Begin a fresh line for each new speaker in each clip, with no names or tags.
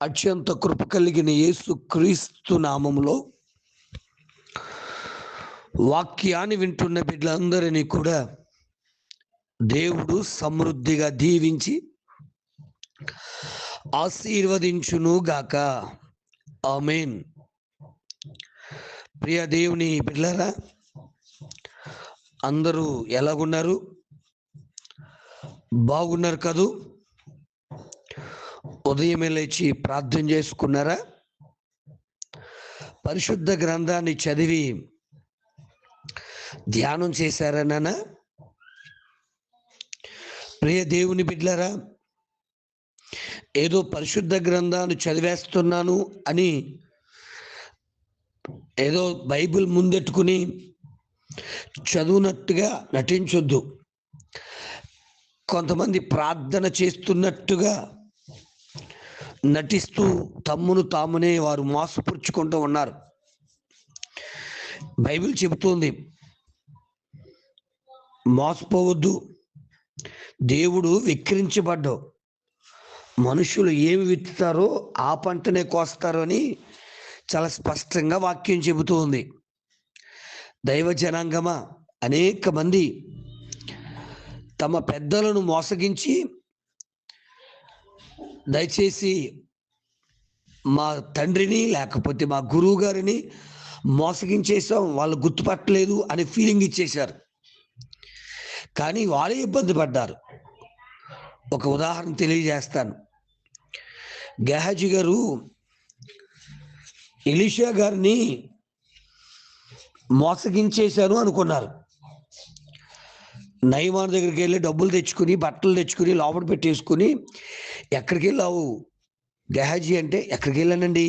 అత్యంత కృప కలిగిన యేసు క్రీస్తు నామములో వాక్యాన్ని వింటున్న బిడ్డలందరినీ కూడా దేవుడు సమృద్ధిగా దీవించి ఆశీర్వదించును గాక. ఆమేన్. ప్రియ దేవుని బిడ్డలారా, అందరూ ఎలాగున్నారు? బాగున్నారు కదూ? ఉదయమే లేచి ప్రార్థన చేసుకున్నారా? పరిశుద్ధ గ్రంథాన్ని చదివి ధ్యానం చేశారా నాన్న? ప్రియ దేవుని బిడ్డలారా, ఏదో పరిశుద్ధ గ్రంథాన్ని చదివేస్తున్నాను అని ఏదో బైబిల్ ముందెట్టుకుని చదువునట్టుగా నటించొద్దు. కొంతమంది ప్రార్థన చేస్తున్నట్టుగా నటిస్తూ తమ్మును తామునే వారు మోసపుచ్చుకుంటూ ఉన్నారు. బైబిల్ చెబుతోంది, మోసపోవద్దు. దేవుడు వెక్కిరించబడ్డావు. మనుషులు ఏమి విత్తుతారో ఆ పంటనే కోస్తారు అని చాలా స్పష్టంగా వాక్యం చెబుతోంది. దైవ జనాంగమా, అనేక మంది తమ పెద్దలను మోసగించి, దయచేసి మా తండ్రిని లేకపోతే మా గురువు గారిని మోసగించేసాం, వాళ్ళు గుర్తుపట్టలేదు అనే ఫీలింగ్ ఇచ్చేశారు. కానీ వాళ్ళే ఇబ్బంది పడ్డారు. ఒక ఉదాహరణ తెలియజేస్తాను. గెహాజీ గారు ఎలీషా గారిని మోసగించేశారు అనుకున్నారు. నయమాను దగ్గరికి వెళ్ళి డబ్బులు తెచ్చుకుని, బట్టలు తెచ్చుకుని లోపల పెట్టేసుకుని, ఎక్కడికి వెళ్ళావు గెహాజీ అంటే, ఎక్కడికి వెళ్ళానండి,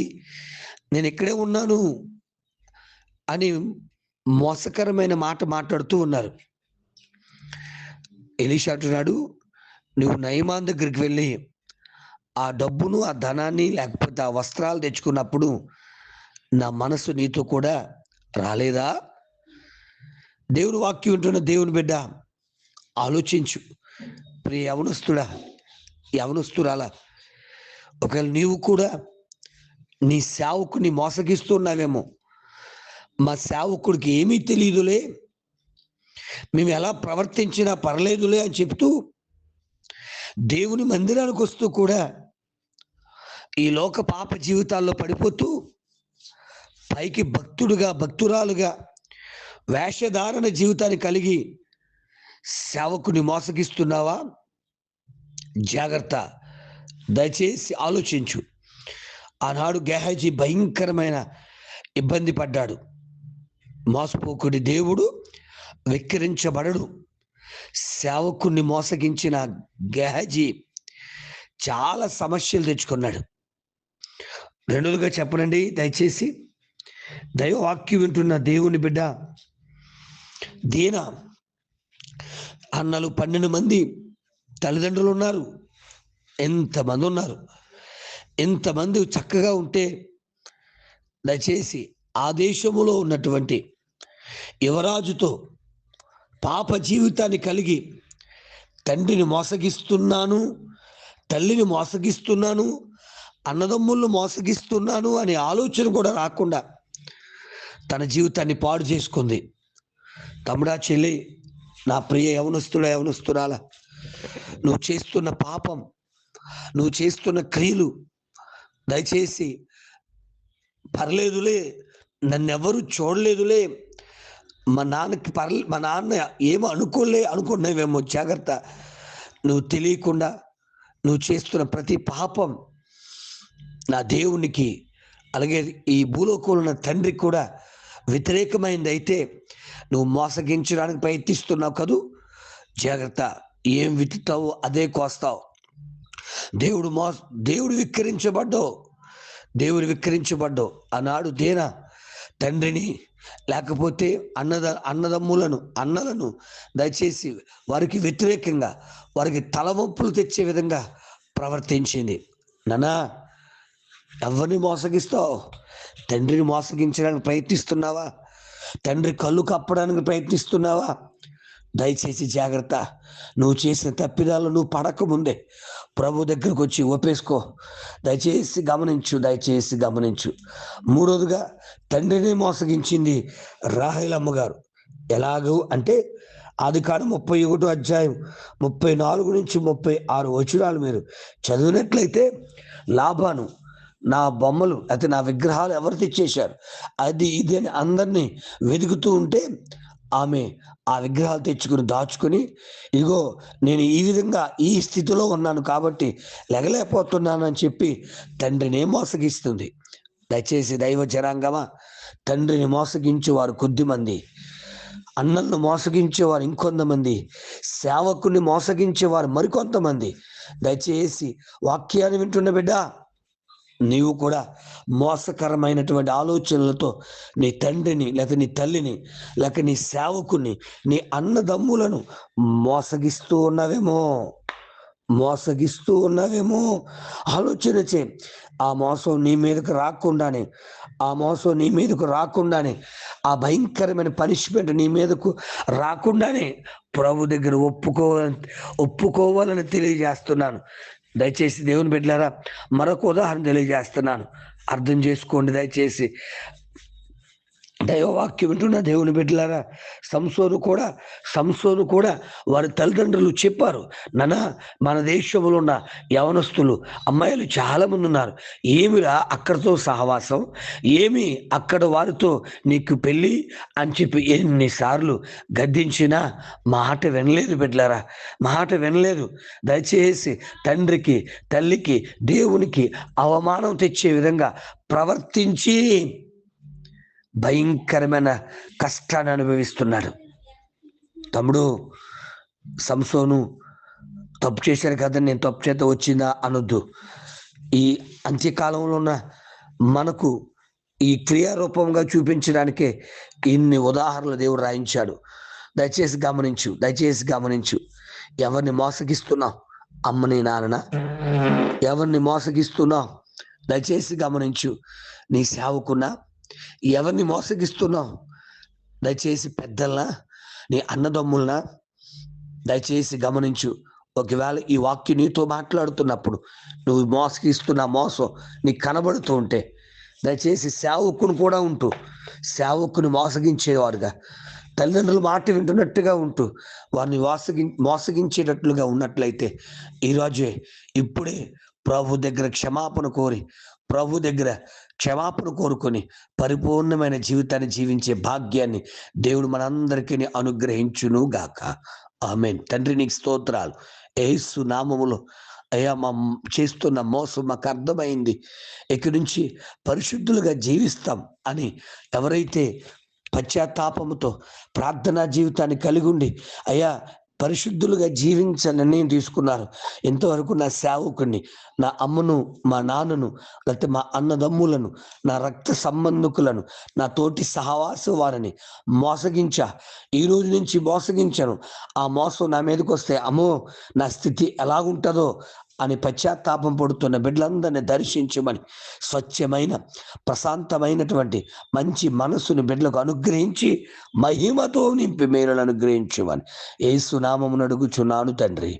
నేను ఇక్కడే ఉన్నాను అని మోసకరమైన మాట మాట్లాడుతూ ఉన్నారు. ఎలీషా అంటున్నాడు, నువ్వు నయమాన్ దగ్గరికి వెళ్ళి ఆ డబ్బును, ఆ ధనాన్ని, లేకపోతే ఆ వస్త్రాలు తెచ్చుకున్నప్పుడు నా మనసు నీతో కూడా రాలేదా? దేవుని వాక్యం వింటున్న దేవుని బిడ్డ, ఆలోచించు. ప్రియ యవనస్తుడా, యవనస్తురాలా, ఒకవేళ నీవు కూడా నీ సేవకుని మోసగిస్తున్నావేమో. మా సేవకుడికి ఏమీ తెలియదులే, మేము ఎలా ప్రవర్తించినా పర్లేదులే అని చెప్తూ దేవుని మందిరానికి వస్తూ కూడా ఈ లోక పాప జీవితాల్లో పడిపోతూ పైకి భక్తుడుగా, భక్తురాలుగా వేషధారణ జీవితాన్ని కలిగి సేవకుని మోసగిస్తున్నావా? జాగ్రత్త, దయచేసి ఆలోచించు. ఆనాడు గెహాజీ భయంకరమైన ఇబ్బంది పడ్డాడు. మోసపోకుడి దేవుడు వెక్కిరించబడడు. సేవకుని మోసగించిన గెహాజీ చాలా సమస్యలు తెచ్చుకున్నాడు. రెండోదిగా చెప్పనండి, దయచేసి దైవవాక్యం వింటున్న దేవుని బిడ్డ, దీనా అన్నలు 12 మంది తల్లిదండ్రులు ఉన్నారు. ఎంతమంది ఉన్నారు? ఎంతమంది చక్కగా ఉంటే దయచేసి ఆ దేశములో ఉన్నటువంటి యువరాజుతో పాప జీవితాన్ని కలిగి తండ్రిని మోసగిస్తున్నాను, తల్లిని మోసగిస్తున్నాను, అన్నదమ్ములను మోసగిస్తున్నాను అనే ఆలోచన కూడా రాకుండా తన జీవితాన్ని పాడు చేసుకుంది. తమ్ముడా, చెల్లి, నా ప్రియ యవనస్తుడా, యవనస్తురాలా, నువ్వు చేస్తున్న పాపం, నువ్వు చేస్తున్న క్రియలు దయచేసి పర్లేదులే, నన్నెవరు చూడలేదులే, మా నాన్న ఏమో అనుకున్నావేమో, జాగ్రత్త. నువ్వు తెలియకుండా నువ్వు చేస్తున్న ప్రతి పాపం నా దేవునికి, అలాగే ఈ భూలోకంలో ఉన్న తండ్రికి కూడా వ్యతిరేకమైంది. అయితే నువ్వు మోసగించడానికి ప్రయత్నిస్తున్నావు కదూ, జాగ్రత్త. ఏం విత్తుతావు అదే కోస్తావు. దేవుడు విక్రించబడ్డావు, దేవుడు విక్రించబడ్డావు. ఆనాడు దేనా తండ్రిని లేకపోతే అన్నలను దయచేసి వారికి వ్యతిరేకంగా, వారికి తలవంపులు తెచ్చే విధంగా ప్రవర్తించింది. నానా, ఎవరిని మోసగిస్తావు? తండ్రిని మోసగించడానికి ప్రయత్నిస్తున్నావా? తండ్రి కళ్ళు కప్పడానికి ప్రయత్నిస్తున్నావా? దయచేసి జాగ్రత్త. నువ్వు చేసిన తప్పిదాలు నువ్వు పడకముందే ప్రభు దగ్గరకు వచ్చి ఒప్పేసుకో. దయచేసి గమనించు. మూడోదిగా తండ్రిని మోసగించింది రాహేలమ్మ గారు. ఎలాగూ అంటే ఆదికాండం 31 అధ్యాయం 34 నుంచి 36 వచనాలు మీరు చదివినట్లయితే, లాబాను నా బొమ్మలు అయితే నా విగ్రహాలు ఎవరు తెచ్చేశారు, అది ఇది అని అందరినీ వెతుకుతూ ఉంటే, ఆమె ఆ విగ్రహాలు తెచ్చుకుని దాచుకుని, ఇగో నేను ఈ విధంగా ఈ స్థితిలో ఉన్నాను కాబట్టి లెగలేకపోతున్నానని చెప్పి తండ్రిని మోసగిస్తుంది. దయచేసి దైవ జనాంగమా, తండ్రిని మోసగించేవారు కొద్దిమంది, అన్నలను మోసగించేవారు ఇంకొంతమంది, సేవకుని మోసగించేవారు మరికొంతమంది. దయచేసి వాక్యాన్ని వింటున్న బిడ్డ, నీవు కూడా మోసకరమైనటువంటి ఆలోచనలతో నీ తండ్రిని, లేక నీ తల్లిని, లేక నీ సేవకుని, నీ అన్నదమ్ములను మోసగిస్తూ ఉన్నావేమో ఆలోచన చే. ఆ మోసం నీ మీదకు రాకుండానే, ఆ భయంకరమైన పనిష్మెంట్ నీ మీదకు రాకుండానే ప్రభు దగ్గర ఒప్పుకోవాలని తెలియజేస్తున్నాను. దయచేసి దేవుని బిడ్డలారా, మరొక ఉదాహరణ తెలియజేస్తున్నాను, అర్థం చేసుకోండి దయచేసి. దైవవాక్యం వింటున్న దేవుని బిడ్డలారా, సంసోను కూడా వారి తల్లిదండ్రులు చెప్పారు, నాన్న మన దేశంలో ఉన్న యవనస్తులు అమ్మాయిలు చాలా మంది ఉన్నారు, ఏమిరా అక్కడితో సహవాసం, ఏమి అక్కడ వారితో నీకు పెళ్ళి అని చెప్పి ఎన్నిసార్లు గద్దించినా మాట వినలేదు బిడ్డలారా, మాట వినలేదు. దయచేసి తండ్రికి, తల్లికి, దేవునికి అవమానం తెచ్చే విధంగా ప్రవర్తించి భయంకరమైన కష్టాన్ని అనుభవిస్తున్నాడు. తమ్ముడు, సంసోను తప్పు చేశారు కదా, నేను తప్పు చేత వచ్చిందా అనొద్దు. ఈ అంత్యకాలంలో ఉన్న మనకు ఈ క్రియారూపంగా చూపించడానికే ఇన్ని ఉదాహరణలు దేవుడు రాయించాడు. దయచేసి గమనించు. ఎవరిని మోసగిస్తున్నావు? అమ్మని, నాన్న ఎవరిని మోసగిస్తున్నావు? దయచేసి గమనించు. నీ సేవకున్నా ఎవరిని మోసగిస్తున్నావు? దయచేసి పెద్దల్నా, నీ అన్నదమ్ములనా? దయచేసి గమనించు. ఒకవేళ ఈ వాక్యం నీతో మాట్లాడుతున్నప్పుడు నువ్వు మోసగిస్తున్న మోసం నీకు కనబడుతూ ఉంటే, దయచేసి సేవకుని కూడా ఉంటూ, సేవకుని మోసగించేవారుగా, తల్లిదండ్రులు మాట వింటున్నట్టుగా ఉంటూ వారిని మోసగించేటట్లుగా ఉన్నట్లయితే, ఇప్పుడే ప్రభు దగ్గర క్షమాపణ కోరుకొని పరిపూర్ణమైన జీవితాన్ని జీవించే భాగ్యాన్ని దేవుడు మనందరికీ అనుగ్రహించును గాక. ఆమేన్. తండ్రి నీకు స్తోత్రాలు. యేసు నామములో అయ్యా, మా చేస్తున్న మోసం మాకు అర్థమైంది, ఇక్కడి నుంచి పరిశుద్ధులుగా జీవిస్తాం అని ఎవరైతే పశ్చాత్తాపముతో ప్రార్థనా జీవితాన్ని కలిగి ఉండి అయ్యా పరిశుద్ధులుగా జీవించాలని నిర్ణయం తీసుకున్నారు, ఇంతవరకు నా సేవకుని, నా అమ్మను, మా నాన్నను, లేకపోతే మా అన్నదమ్ములను, నా రక్త సంబంధికులను, నా తోటి సహవాసం వారిని ఈ రోజు నుంచి మోసగించాను, ఆ మోసం నా మీదకి వస్తే అమ్మో నా స్థితి ఎలాగుంటుందో అని పశ్చాత్తాపం పడుతున్న బిడ్డలందరినీ దర్శించమని, స్వచ్ఛమైన ప్రశాంతమైనటువంటి మంచి మనస్సుని బిడ్డలకు అనుగ్రహించి మహిమతో నింపి మేలును అనుగ్రహించమని యేసు నామమున అడుగుచున్నాను తండ్రి.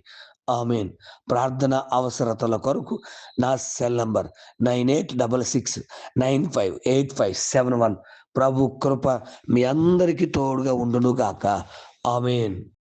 ఆమేన్. ప్రార్థన అవసరతల కొరకు నా సెల్ నంబర్ 9866958571. ప్రభు కృప మీ అందరికీ తోడుగా ఉండును గాక. ఆమేన్.